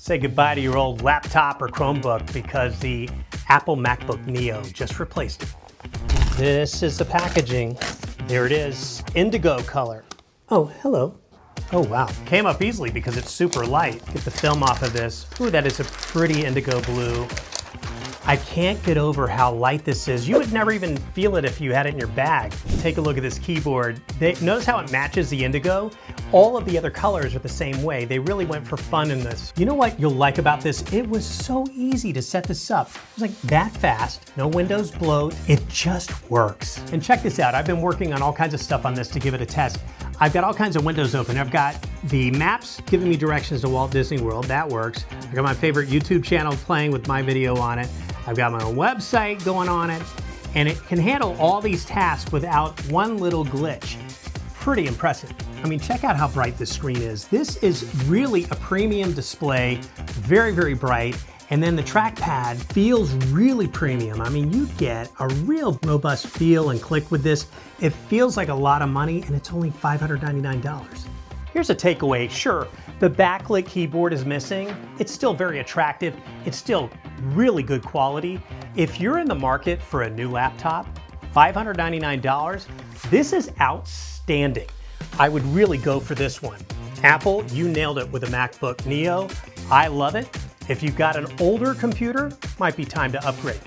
Say goodbye to your old laptop or Chromebook because the Apple MacBook Neo just replaced it. This is the packaging. There it is, indigo color. Oh, hello. Oh, wow. Came up easily because it's super light. Get the film off of this. Ooh, that is a pretty indigo blue. I can't get over how light this is. You would never even feel it if you had it in your bag. Take a look at this keyboard. Notice how it matches the indigo? All of the other colors are the same way. They really went for fun in this. You know what you'll like about this? It was so easy to set this up. It was like that fast, no Windows bloat. It just works. And check this out. I've been working on all kinds of stuff on this to give it a test. I've got all kinds of windows open. I've got the maps giving me directions to Walt Disney World. That works. I've got my favorite YouTube channel playing with my video on it. I've got my own website going on it, and it can handle all these tasks without one little glitch. Pretty impressive. I mean, check out how bright this screen is. This is really a premium display, very, very bright. And then the trackpad feels really premium. I mean, you get a real robust feel and click with this. It feels like a lot of money, and it's only $599. Here's a takeaway. Sure, the backlit keyboard is missing. It's still very attractive. It's still really good quality. If you're in the market for a new laptop, $599, this is outstanding. I would really go for this one. Apple, you nailed it with the MacBook Neo. I love it. If you've got an older computer, might be time to upgrade.